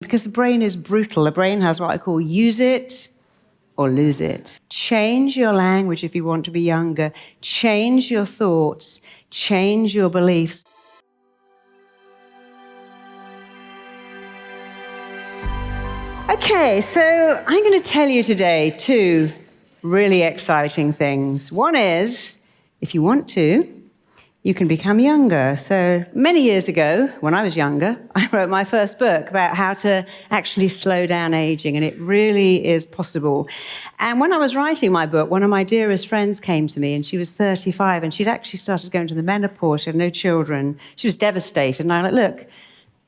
because the brain is brutal. The brain has what I call use it or lose it. Change your language if you want to be younger. Change your thoughts. Change your beliefs. Okay, so I'm going to tell you today two really exciting things. One is, if you want to, you can become younger. So many years ago, when I was younger, I wrote my first book about how to actually slow down aging, and it really is possible. And when I was writing my book, one of my dearest friends came to me, and she was 35, and she'd actually started going to the menopause. She had no children. She was devastated. And I was like, look,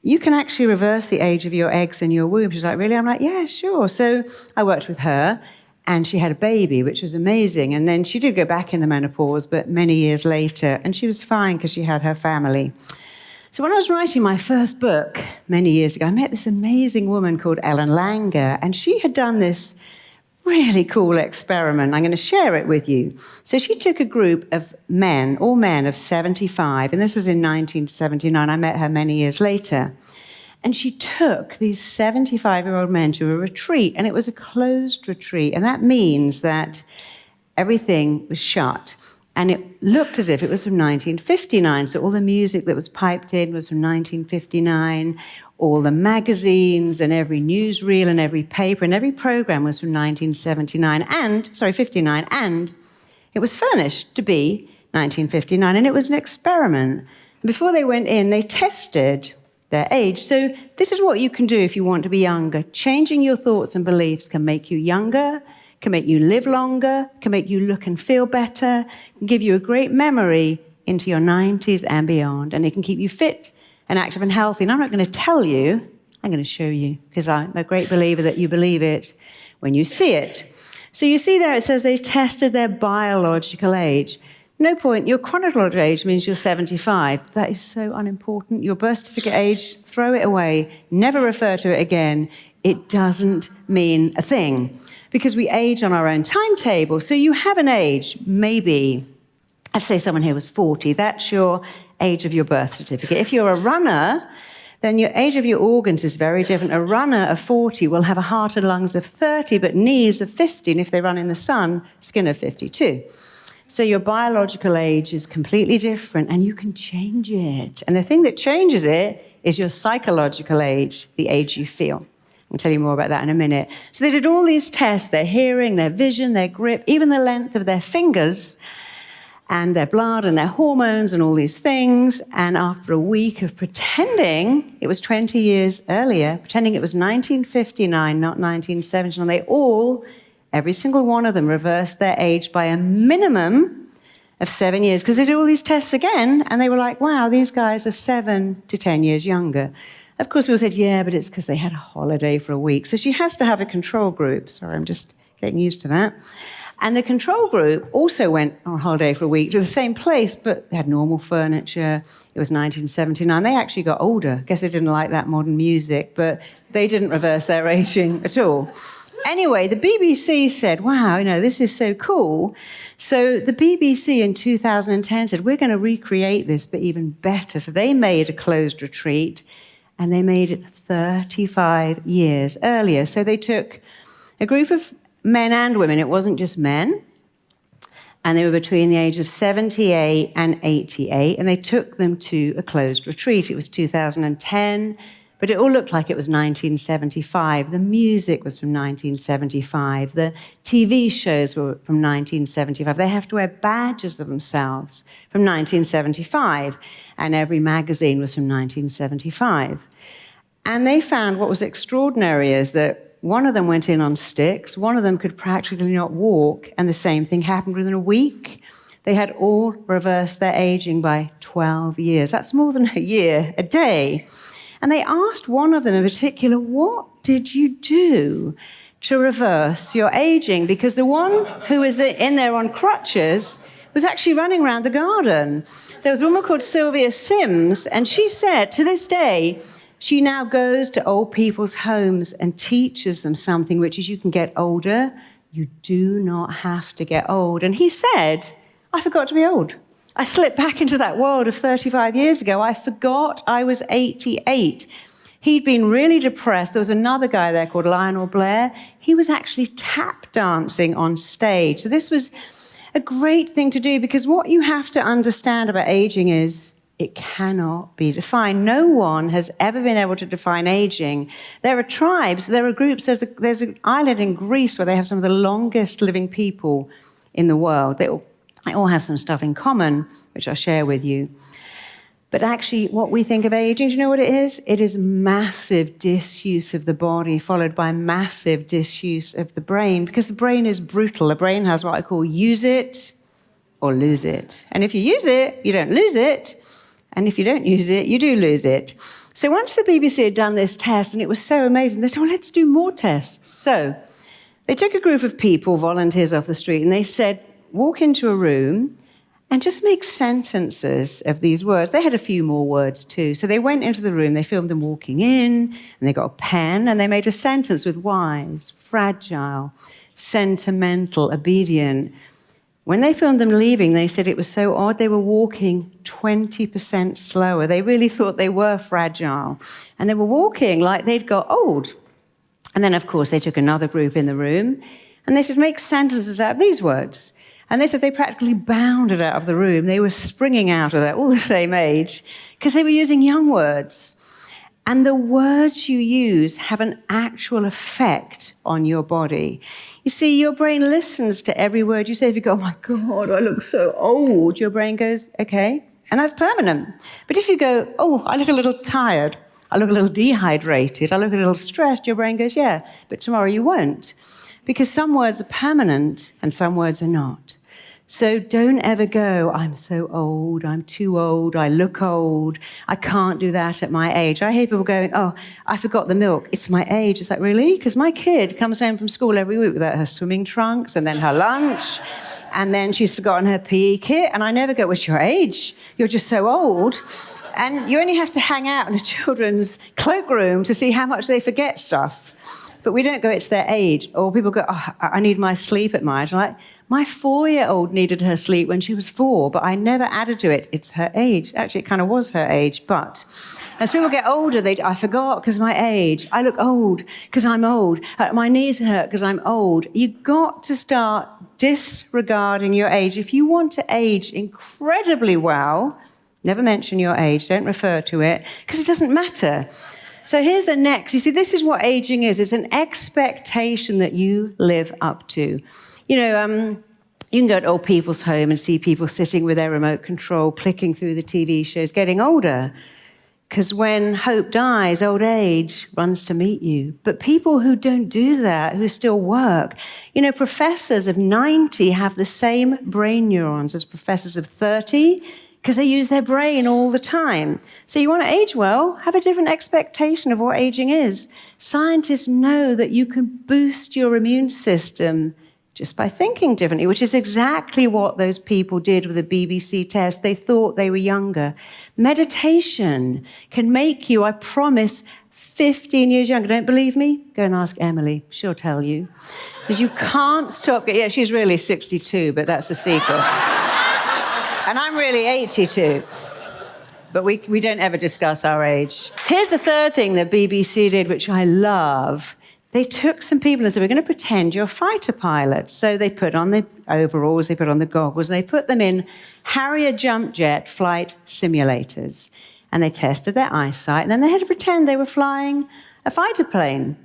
you can actually reverse the age of your eggs in your womb. She's like, really? I'm like, yeah, sure. So I worked with her, and she had a baby, which was amazing. And then she did go back in the menopause, but many years later, and she was fine because she had her family. So when I was writing my first book many years ago, I met this amazing woman called Ellen Langer, and she had done this really cool experiment. I'm going to share it with you. So she took a group of men, all men of 75, and this was in 1979. I met her many years later. And she took these 75-year-old men to a retreat, and it was a closed retreat. And that means that everything was shut. And it looked as if it was from 1959. So all the music that was piped in was from 1959. All the magazines and every newsreel and every paper and every program was from 1979 59. And it was furnished to be 1959. And it was an experiment. Before they went in, they tested their age. So this is what you can do if you want to be younger. Changing your thoughts and beliefs can make you younger, can make you live longer, can make you look and feel better, can give you a great memory into your 90s and beyond, and it can keep you fit and active and healthy. And I'm not going to tell you, I'm going to show you, because I'm a great believer that you believe it when you see it. So you see there it says they tested their biological age. No point. Your chronological age means you're 75. That is so unimportant. Your birth certificate age, throw it away. Never refer to it again. It doesn't mean a thing because we age on our own timetable. So you have an age, maybe, I'd say someone here was 40. That's your age of your birth certificate. If you're a runner, then your age of your organs is very different. A runner of 40 will have a heart and lungs of 30, but knees of 50. And if they run in the sun, skin of 52. So your biological age is completely different, and you can change it. And the thing that changes it is your psychological age, the age you feel. I'll tell you more about that in a minute. So they did all these tests, their hearing, their vision, their grip, even the length of their fingers, and their blood and their hormones and all these things. And after a week of pretending it was 20 years earlier, pretending it was 1959, not 1979, they all, every single one of them, reversed their age by a minimum of 7 years, because they did all these tests again, and they were like, wow, these guys are 7 to 10 years younger. Of course, people said, yeah, but it's because they had a holiday for a week. So she has to have a control group. Sorry, I'm just getting used to that. And the control group also went on holiday for a week to the same place, but they had normal furniture. It was 1979. They actually got older. I guess they didn't like that modern music, but they didn't reverse their aging at all. Anyway, the BBC said, wow, this is so cool. So the BBC in 2010 said, we're going to recreate this, but even better. So they made a closed retreat, and they made it 35 years earlier. So they took a group of men and women. It wasn't just men. And they were between the age of 78 and 88, and they took them to a closed retreat. It was 2010. But it all looked like it was 1975. The music was from 1975. The TV shows were from 1975. They have to wear badges of themselves from 1975. And every magazine was from 1975. And they found what was extraordinary is that one of them went in on sticks, one of them could practically not walk, and the same thing happened within a week. They had all reversed their aging by 12 years. That's more than a year a day. And they asked one of them in particular, what did you do to reverse your aging? Because the one who was in there on crutches was actually running around the garden. There was a woman called Sylvia Sims, and she said, to this day, she now goes to old people's homes and teaches them something, which is you can get older. You do not have to get old. And he said, I forgot to be old. I slipped back into that world of 35 years ago. I forgot I was 88. He'd been really depressed. There was another guy there called Lionel Blair. He was actually tap dancing on stage. So this was a great thing to do, because what you have to understand about aging is it cannot be defined. No one has ever been able to define aging. There are tribes, there are groups. There's an island in Greece where they have some of the longest living people in the world. They all have some stuff in common, which I'll share with you. But actually, what we think of aging, do you know what it is? It is massive disuse of the body, followed by massive disuse of the brain, because the brain is brutal. The brain has what I call use it or lose it. And if you use it, you don't lose it. And if you don't use it, you do lose it. So once the BBC had done this test, and it was so amazing, they said, well, let's do more tests. So they took a group of people, volunteers off the street, and they said, walk into a room and just make sentences of these words. They had a few more words too. So they went into the room, they filmed them walking in, and they got a pen, and they made a sentence with wise, fragile, sentimental, obedient. When they filmed them leaving, they said it was so odd, they were walking 20% slower. They really thought they were fragile. And they were walking like they'd got old. And then, of course, they took another group in the room, and they said, make sentences out of these words. And they said they practically bounded out of the room. They were springing out of there, all the same age, because they were using young words. And the words you use have an actual effect on your body. You see, your brain listens to every word you say. If you go, oh my God, I look so old, your brain goes, okay. And that's permanent. But if you go, oh, I look a little tired, I look a little dehydrated, I look a little stressed, your brain goes, yeah, but tomorrow you won't. Because some words are permanent and some words are not. So don't ever go, I'm so old, I'm too old, I look old, I can't do that at my age. I hear people going, oh, I forgot the milk, it's my age. It's like, really? Because my kid comes home from school every week without her swimming trunks and then her lunch, and then she's forgotten her PE kit, and I never go, what's your age? You're just so old. And you only have to hang out in a children's cloakroom to see how much they forget stuff. But we don't go, it's their age. Or people go, oh, I need my sleep at my age. I'm like, my 4-year-old needed her sleep when she was 4, but I never added to it. It's her age. Actually, it kind of was her age, but as people get older, I forgot because my age. I look old because I'm old. My knees hurt because I'm old. You've got to start disregarding your age. If you want to age incredibly well, never mention your age. Don't refer to it, because it doesn't matter. So here's the next. You see, this is what aging is. It's an expectation that you live up to. You know, you can go to old people's home and see people sitting with their remote control, clicking through the TV shows, getting older. Because when hope dies, old age runs to meet you. But people who don't do that, who still work, you know, professors of 90 have the same brain neurons as professors of 30, because they use their brain all the time. So you want to age well, have a different expectation of what aging is. Scientists know that you can boost your immune system just by thinking differently, which is exactly what those people did with the BBC test. They thought they were younger. Meditation can make you, I promise, 15 years younger. Don't believe me? Go and ask Emily. She'll tell you. Because you can't stop. Yeah, she's really 62, but that's a secret. And I'm really 82. But we don't ever discuss our age. Here's the third thing the BBC did, which I love. They took some people and said, we're going to pretend you're fighter pilots. So they put on the overalls, they put on the goggles, and they put them in Harrier jump jet flight simulators. And they tested their eyesight, and then they had to pretend they were flying a fighter plane.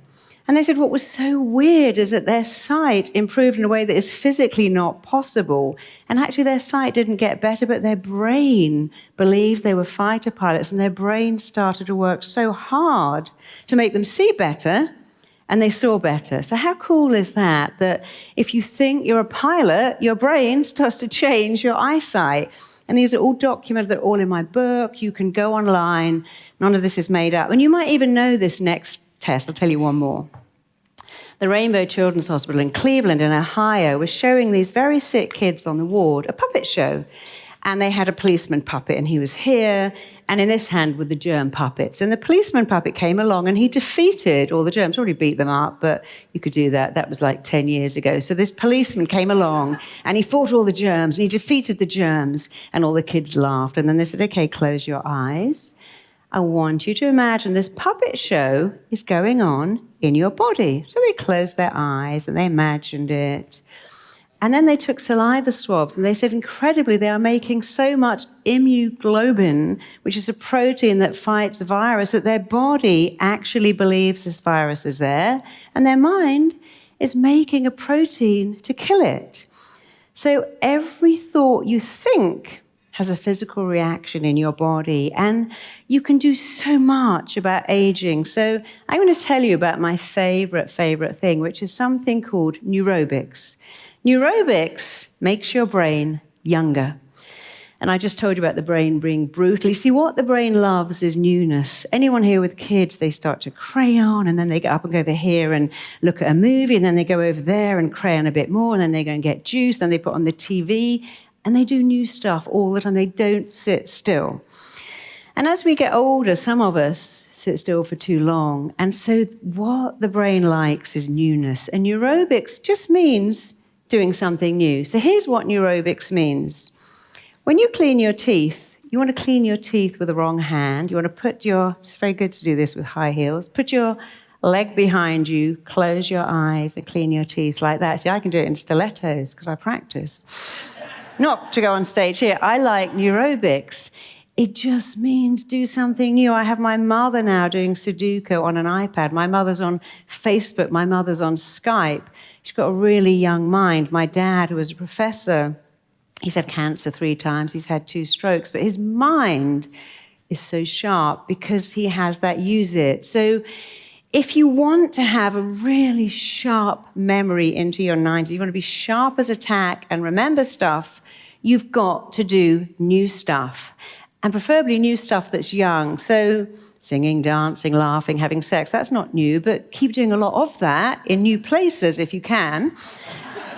And they said what was so weird is that their sight improved in a way that is physically not possible. And actually their sight didn't get better, but their brain believed they were fighter pilots, and their brain started to work so hard to make them see better, and they saw better. So how cool is that? That if you think you're a pilot, your brain starts to change your eyesight. And these are all documented. They're all in my book. You can go online. None of this is made up. And you might even know this next test. I'll tell you one more. The Rainbow Children's Hospital in Cleveland in Ohio was showing these very sick kids on the ward a puppet show. And they had a policeman puppet, and he was here, and in this hand were the germ puppets. And the policeman puppet came along, and he defeated all the germs. Already beat them up, but you could do that. That was like 10 years ago. So this policeman came along, and he fought all the germs, and he defeated the germs, and all the kids laughed. And then they said, okay, close your eyes. I want you to imagine this puppet show is going on in your body. So they closed their eyes and they imagined it. And then they took saliva swabs, and they said, incredibly, they are making so much immunoglobulin, which is a protein that fights the virus, that their body actually believes this virus is there, and their mind is making a protein to kill it. So every thought you think has a physical reaction in your body, and you can do so much about aging. So I'm going to tell you about my favorite thing, which is something called Neurobics. Neurobics makes your brain younger. And I just told you about the brain being brutal. You see, what the brain loves is newness. Anyone here with kids, they start to crayon, and then they get up and go over here and look at a movie, and then they go over there and crayon a bit more, and then they go and get juice, then they put on the TV, and they do new stuff all the time. They don't sit still. And as we get older, some of us sit still for too long. And so what the brain likes is newness. And Neurobics just means doing something new. So here's what Neurobics means. When you clean your teeth, you want to clean your teeth with the wrong hand. You want to it's very good to do this with high heels. Put your leg behind you, close your eyes, and clean your teeth like that. See, I can do it in stilettos because I practice. Not to go on stage here. I like Neurobics. It just means do something new. I have my mother now doing Sudoku on an iPad. My mother's on Facebook. My mother's on Skype. She's got a really young mind. My dad, who was a professor, he's had cancer 3 times. He's had 2 strokes. But his mind is so sharp because he has that use it. So if you want to have a really sharp memory into your 90s, you want to be sharp as a tack and remember stuff, you've got to do new stuff. And preferably new stuff that's young. So singing, dancing, laughing, having sex, that's not new, but keep doing a lot of that in new places if you can.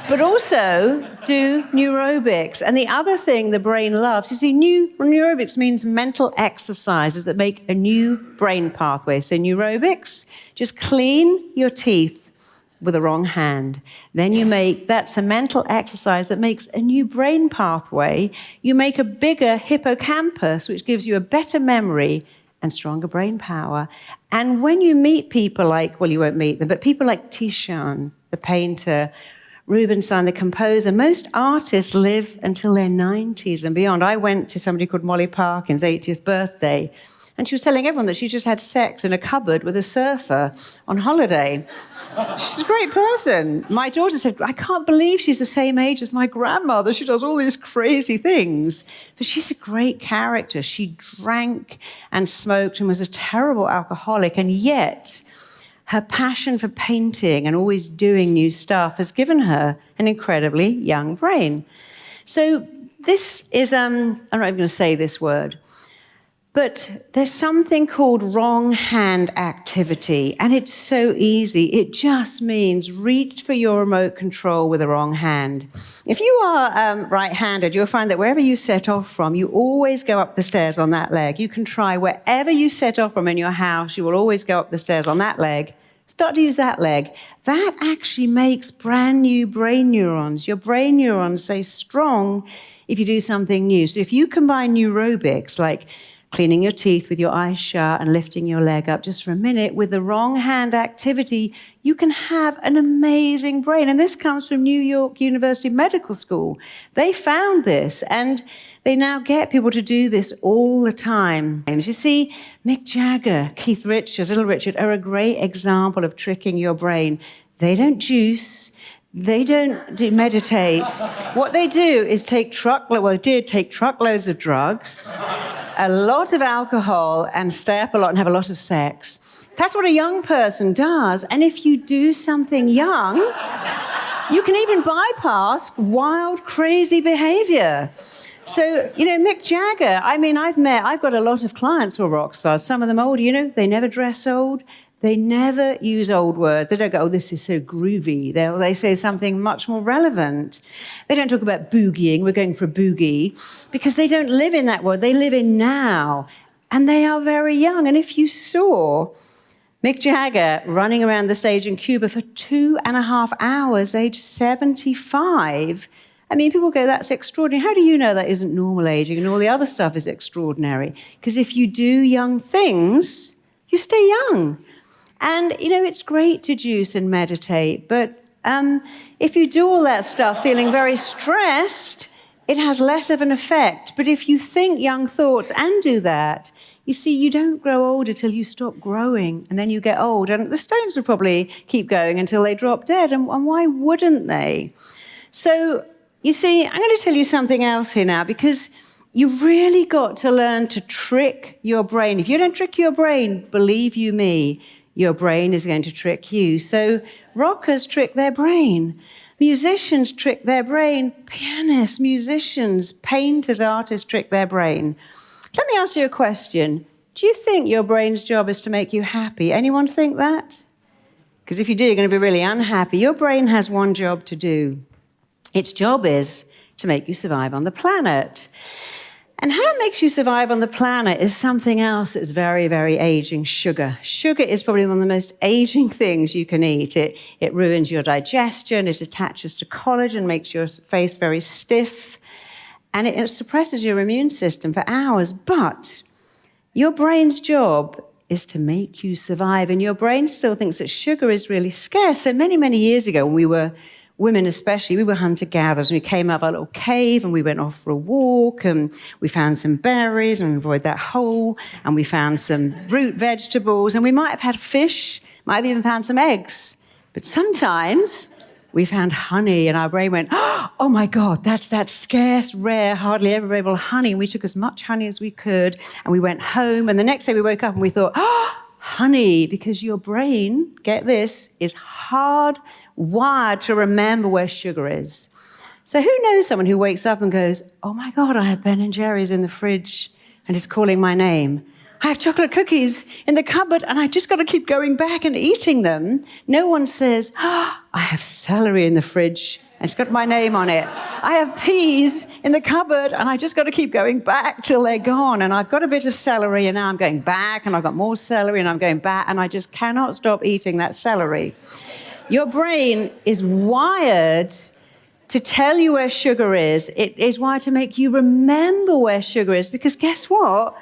But also do neurobics. And the other thing the brain loves, you see, neurobics means mental exercises that make a new brain pathway. So neurobics, just clean your teeth with the wrong hand. Then that's a mental exercise that makes a new brain pathway. You make a bigger hippocampus, which gives you a better memory and stronger brain power. And when you meet people you won't meet them, but people like Titian, the painter, Rubinstein, the composer, most artists live until their 90s and beyond. I went to somebody called Molly Parkin's 80th birthday, and she was telling everyone that she just had sex in a cupboard with a surfer on holiday. She's a great person. My daughter said, I can't believe she's the same age as my grandmother. She does all these crazy things. But she's a great character. She drank and smoked and was a terrible alcoholic, and yet her passion for painting and always doing new stuff has given her an incredibly young brain. So this is, I'm not even going to say this word, but there's something called wrong hand activity, and it's so easy. It just means reach for your remote control with the wrong hand. If you are right-handed, you'll find that wherever you set off from, you always go up the stairs on that leg. You can try wherever you set off from in your house, you will always go up the stairs on that leg. Start to use that leg. That actually makes brand new brain neurons. Your brain neurons stay strong if you do something new. So if you combine neurobics, like cleaning your teeth with your eyes shut and lifting your leg up just for a minute with the wrong hand activity, you can have an amazing brain. And this comes from New York University Medical School. They found this, and they now get people to do this all the time. You see, Mick Jagger, Keith Richards, Little Richard are a great example of tricking your brain. They don't juice. They don't meditate. What they do is they did take truckloads of drugs, a lot of alcohol, and stay up a lot and have a lot of sex. That's what a young person does. And if you do something young, you can even bypass wild, crazy behavior. So, Mick Jagger, I've got a lot of clients who are rock stars, some of them old, they never dress old. They never use old words. They don't go, oh, this is so groovy. They say something much more relevant. They don't talk about boogieing, we're going for a boogie, because they don't live in that world. They live in now. And they are very young. And if you saw Mick Jagger running around the stage in Cuba for 2.5 hours, age 75, I mean, people go, that's extraordinary. How do you know that isn't normal aging and all the other stuff is extraordinary? Because if you do young things, you stay young. And, it's great to juice and meditate, but if you do all that stuff feeling very stressed, it has less of an effect. But if you think young thoughts and do that, you see, you don't grow older till you stop growing, and then you get old. And the Stones would probably keep going until they drop dead, and why wouldn't they? So, you see, I'm going to tell you something else here now, because you really got to learn to trick your brain. If you don't trick your brain, believe you me, your brain is going to trick you. So rockers trick their brain. Musicians trick their brain. Pianists, musicians, painters, artists trick their brain. Let me ask you a question. Do you think your brain's job is to make you happy? Anyone think that? Because if you do, you're going to be really unhappy. Your brain has one job to do. Its job is to make you survive on the planet. And how it makes you survive on the planet is something else that's very, very aging: sugar. Sugar is probably one of the most aging things you can eat. It ruins your digestion, it attaches to collagen, makes your face very stiff, and it suppresses your immune system for hours. But your brain's job is to make you survive, and your brain still thinks that sugar is really scarce. So many, many years ago, when we were women especially, we were hunter-gatherers, and we came out of our little cave, and we went off for a walk, and we found some berries, and avoid that hole, and we found some root vegetables, and we might have had fish, might have even found some eggs. But sometimes we found honey, and our brain went, oh my God, that's that scarce, rare, hardly ever available honey. And we took as much honey as we could, and we went home, and the next day we woke up and we thought, honey, because your brain, get this, is hardwired to remember where sugar is. So who knows someone who wakes up and goes, oh my God, I have Ben & Jerry's in the fridge and it's calling my name. I have chocolate cookies in the cupboard and I just got to keep going back and eating them. No one says, I have celery in the fridge and it's got my name on it. I have peas in the cupboard and I just got to keep going back till they're gone. And I've got a bit of celery and now I'm going back and I've got more celery and I'm going back and I just cannot stop eating that celery. Your brain is wired to tell you where sugar is. It is wired to make you remember where sugar is, because guess what?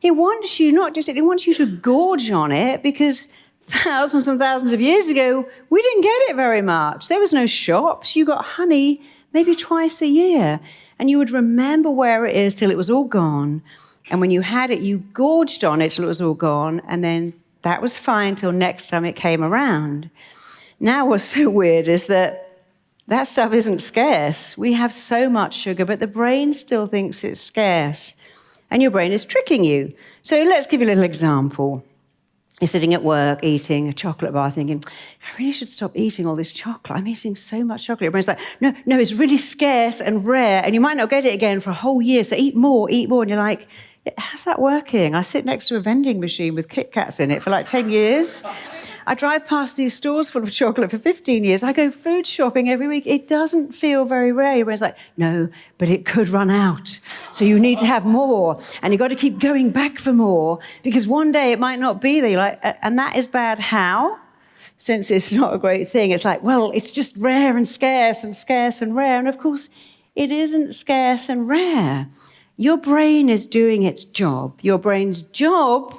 It wants you it wants you to gorge on it, because thousands and thousands of years ago, we didn't get it very much. There was no shops. You got honey maybe twice a year, and you would remember where it is till it was all gone. And when you had it, you gorged on it till it was all gone, and then that was fine till next time it came around. Now what's so weird is that stuff isn't scarce. We have so much sugar, but the brain still thinks it's scarce. And your brain is tricking you. So let's give you a little example. You're sitting at work eating a chocolate bar thinking, I really should stop eating all this chocolate. I'm eating so much chocolate. Your brain's like, no, it's really scarce and rare, and you might not get it again for a whole year, so eat more. And you're like, how's that working? I sit next to a vending machine with Kit Kats in it for like 10 years. I drive past these stores full of chocolate for 15 years. I go food shopping every week. It doesn't feel very rare. Your brain's like, no, but it could run out. So you need to have more. And you've got to keep going back for more, because one day it might not be there. You're like, and that is bad. How? Since it's not a great thing. It's like, well, it's just rare and scarce and rare. And of course, it isn't scarce and rare. Your brain is doing its job. Your brain's job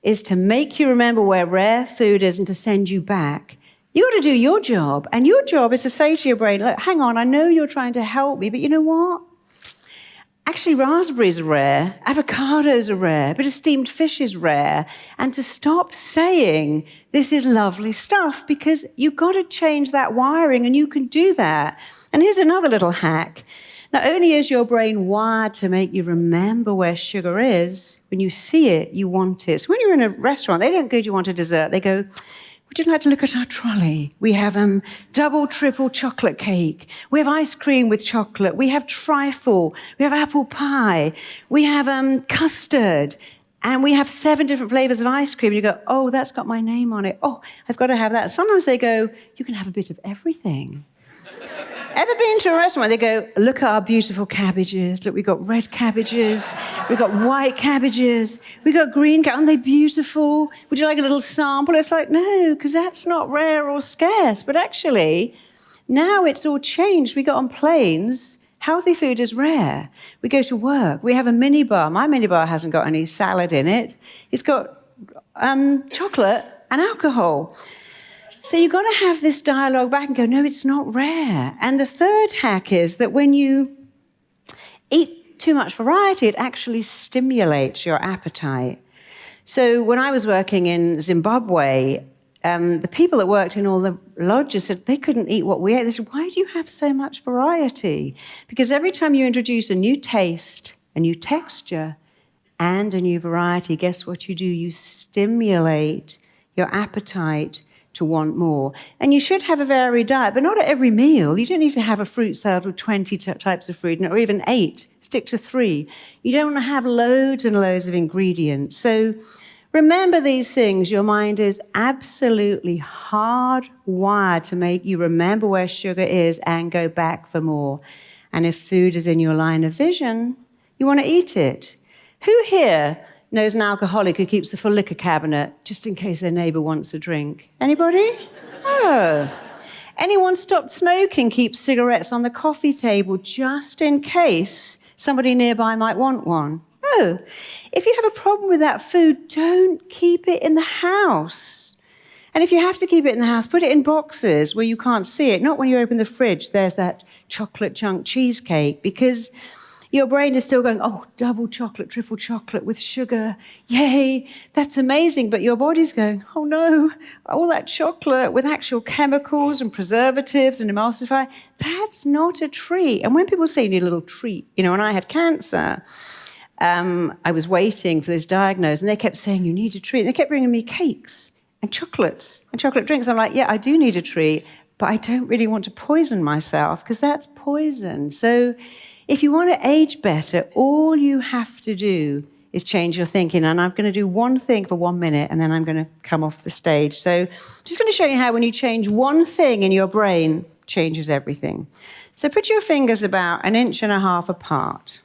is to make you remember where rare food is and to send you back. You've got to do your job. And your job is to say to your brain, look, hang on, I know you're trying to help me, but you know what? Actually, raspberries are rare, avocados are rare, but steamed fish is rare. And to stop saying this is lovely stuff, because you've got to change that wiring, and you can do that. And here's another little hack. Not only is your brain wired to make you remember where sugar is, when you see it, you want it. So when you're in a restaurant, they don't go, do you want a dessert? They go, would you like to look at our trolley? We have double, triple chocolate cake. We have ice cream with chocolate. We have trifle. We have apple pie. We have custard. And we have 7 different flavors of ice cream. And you go, oh, that's got my name on it. Oh, I've got to have that. Sometimes they go, you can have a bit of everything. Ever been to a restaurant where they go, look at our beautiful cabbages. Look, we've got red cabbages. We've got white cabbages. We've got green cabbages. Aren't they beautiful? Would you like a little sample? It's like, no, because that's not rare or scarce. But actually, Now it's all changed. We got on planes. Healthy food is rare. We go to work. We have a minibar. My minibar hasn't got any salad in it. It's got chocolate and alcohol. So you've got to have this dialogue back and go, no, it's not rare. And the third hack is that when you eat too much variety, it actually stimulates your appetite. So when I was working in Zimbabwe, the people that worked in all the lodges said they couldn't eat what we ate. They said, why do you have so much variety? Because every time you introduce a new taste, a new texture, and a new variety, guess what you do? You stimulate your appetite to want more. And you should have a varied diet, but not at every meal. You don't need to have a fruit salad with 20 types of fruit, or even 8. Stick to 3. You don't want to have loads and loads of ingredients. So remember these things. Your mind is absolutely hardwired to make you remember where sugar is and go back for more. And if food is in your line of vision, you want to eat it. Who here knows an alcoholic who keeps the full liquor cabinet just in case their neighbor wants a drink? Anybody? Oh. Anyone stopped smoking, keeps cigarettes on the coffee table just in case somebody nearby might want one? No. If you have a problem with that food, don't keep it in the house. And if you have to keep it in the house, put it in boxes where you can't see it. Not when you open the fridge, there's that chocolate chunk cheesecake, because your brain is still going, oh, double chocolate, triple chocolate with sugar. Yay, that's amazing. But your body's going, oh no, all that chocolate with actual chemicals and preservatives and emulsifier, that's not a treat. And when people say you need a little treat, when I had cancer, I was waiting for this diagnosis, and they kept saying, you need a treat. And they kept bringing me cakes and chocolates and chocolate drinks. I'm like, yeah, I do need a treat, but I don't really want to poison myself because that's poison. So if you want to age better, all you have to do is change your thinking. And I'm going to do one thing for 1 minute, and then I'm going to come off the stage. So I'm just going to show you how when you change one thing in your brain, changes everything. So put your fingers about 1.5 inches apart.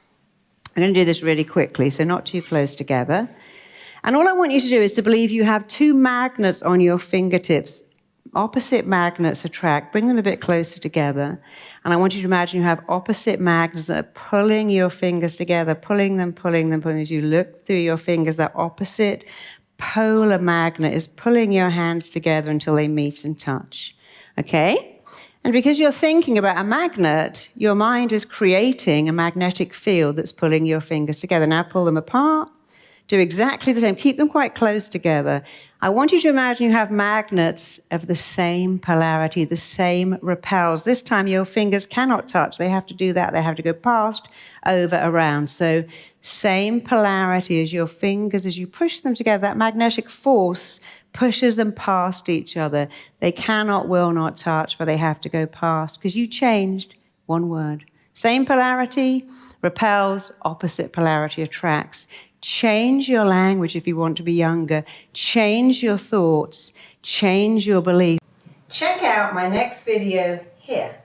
I'm going to do this really quickly, so not too close together. And all I want you to do is to believe you have 2 magnets on your fingertips. Opposite magnets attract. Bring them a bit closer together. And I want you to imagine you have opposite magnets that are pulling your fingers together, pulling them. As you look through your fingers, that opposite polar magnet is pulling your hands together until they meet and touch. Okay? And because you're thinking about a magnet, your mind is creating a magnetic field that's pulling your fingers together. Now pull them apart. Do exactly the same. Keep them quite close together. I want you to imagine you have magnets of the same polarity, the same repels. This time your fingers cannot touch. They have to do that. They have to go past, over, around. So same polarity as your fingers. As you push them together, that magnetic force pushes them past each other. They cannot, will not touch, but they have to go past because you changed one word. Same polarity repels, opposite polarity attracts. Change your language if you want to be younger. Change your thoughts. Change your beliefs. Check out my next video here.